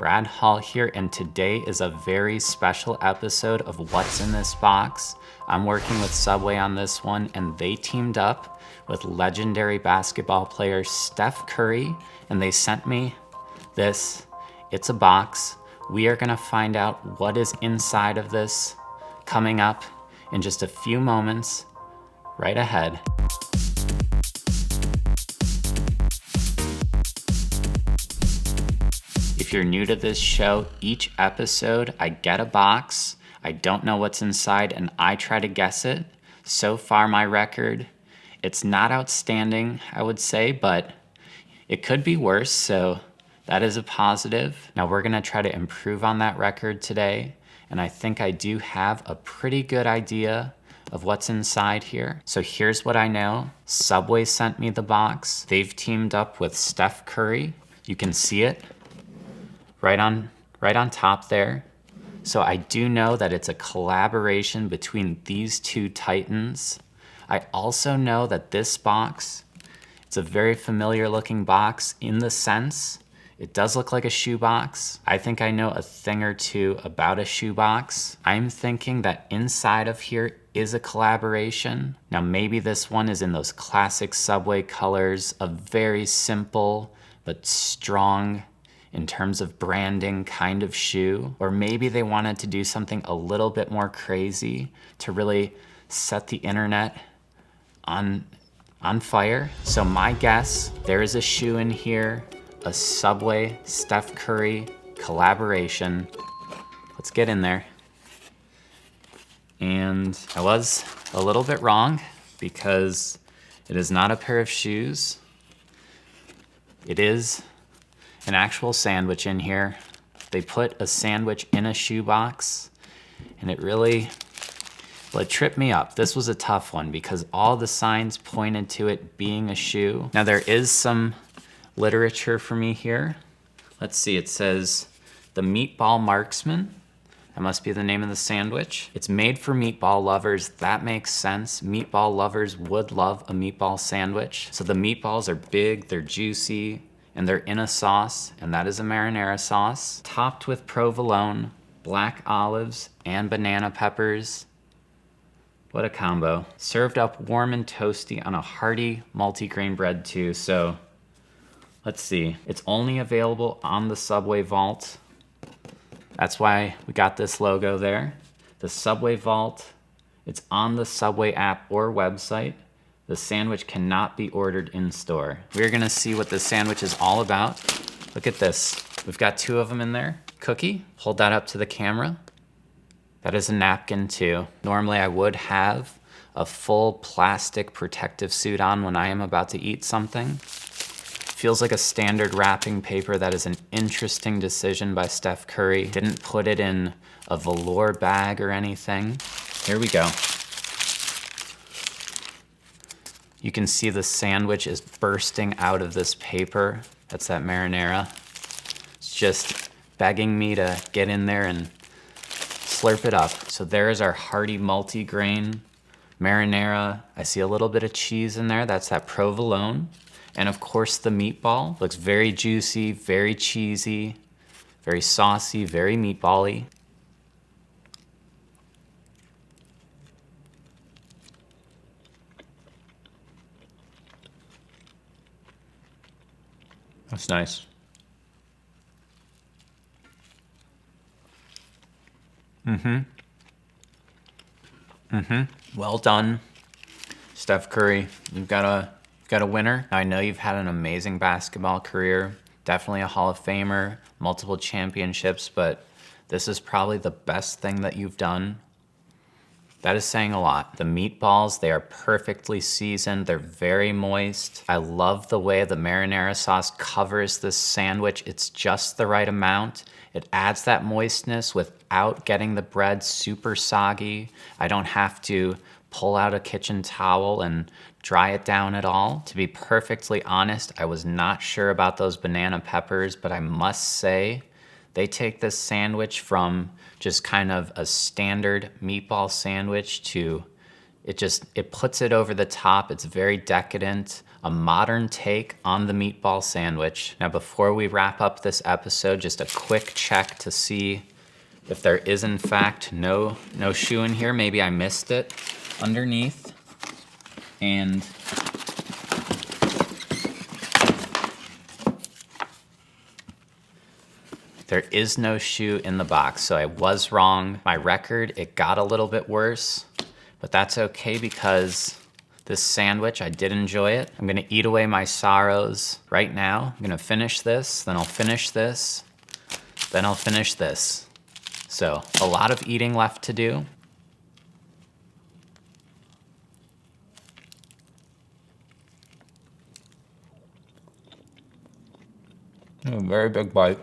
Brad Hall here, and today is a very special episode of What's in This Box. I'm working with Subway on this one, and they teamed up with legendary basketball player Steph Curry, and they sent me this. It's a box. We are gonna find out what is inside of this coming up in just a few moments, right ahead. If you're new to this show, each episode I get a box, I don't know what's inside, and I try to guess it. So far my record, it's not outstanding, I would say, but it could be worse, so that is a positive. Now we're gonna try to improve on that record today, and I think I do have a pretty good idea of what's inside here. So here's what I know. Subway sent me the box. They've teamed up with Steph Curry. You can see it right on top there. So I do know that it's a collaboration between these two titans. I also know that this box, it's a very familiar looking box in the sense it does look like a shoebox. I think I know a thing or two about a shoebox. I'm thinking that inside of here is a collaboration. Now maybe this one is in those classic Subway colors, a very simple but strong in terms of branding kind of shoe. Or maybe they wanted to do something a little bit more crazy to really set the internet on fire. So my guess, there is a shoe in here, a Subway Steph Curry collaboration. Let's get in there. And I was a little bit wrong because it is not a pair of shoes. It is an actual sandwich in here. They put a sandwich in a shoebox, and it really, well, it tripped me up. This was a tough one because all the signs pointed to it being a shoe. Now there is some literature for me here. Let's see, it says the Meatball Marksman. That must be the name of the sandwich. It's made for meatball lovers. That makes sense. Meatball lovers would love a meatball sandwich. So the meatballs are big, they're juicy, and they're in a sauce, and that is a marinara sauce, topped with provolone, black olives, and banana peppers. What a combo. Served up warm and toasty on a hearty multigrain bread too, so let's see. It's only available on the Subway Vault. That's why we got this logo there. The Subway Vault, it's on the Subway app or website. The sandwich cannot be ordered in store. We're gonna see what this sandwich is all about. Look at this. We've got two of them in there. Cookie, hold that up to the camera. That is a napkin too. Normally I would have a full plastic protective suit on when I am about to eat something. Feels like a standard wrapping paper. That is an interesting decision by Steph Curry. Didn't put it in a velour bag or anything. Here we go. You can see the sandwich is bursting out of this paper. That's that marinara. It's just begging me to get in there and slurp it up. So there's our hearty multi-grain marinara. I see a little bit of cheese in there. That's that provolone. And of course the meatball. Looks very juicy, very cheesy, very saucy, very meatball-y. That's nice. Well done, Steph Curry. You've got a winner. I know you've had an amazing basketball career, definitely a Hall of Famer, multiple championships, but this is probably the best thing that you've done. That is saying a lot. The meatballs, they are perfectly seasoned. They're very moist. I love the way the marinara sauce covers this sandwich. It's just the right amount. It adds that moistness without getting the bread super soggy. I don't have to pull out a kitchen towel and dry it down at all. To be perfectly honest, I was not sure about those banana peppers, but I must say, they take this sandwich from just kind of a standard meatball sandwich to it puts it over the top. It's very decadent, a modern take on the meatball sandwich. Now, before we wrap up this episode, just a quick check to see if there is in fact no shoe in here. Maybe I missed it underneath. And there is no shoe in the box, so I was wrong. My record, it got a little bit worse, but that's okay because this sandwich, I did enjoy it. I'm gonna eat away my sorrows right now. I'm gonna finish this, then I'll finish this, then I'll finish this. So a lot of eating left to do. A very big bite.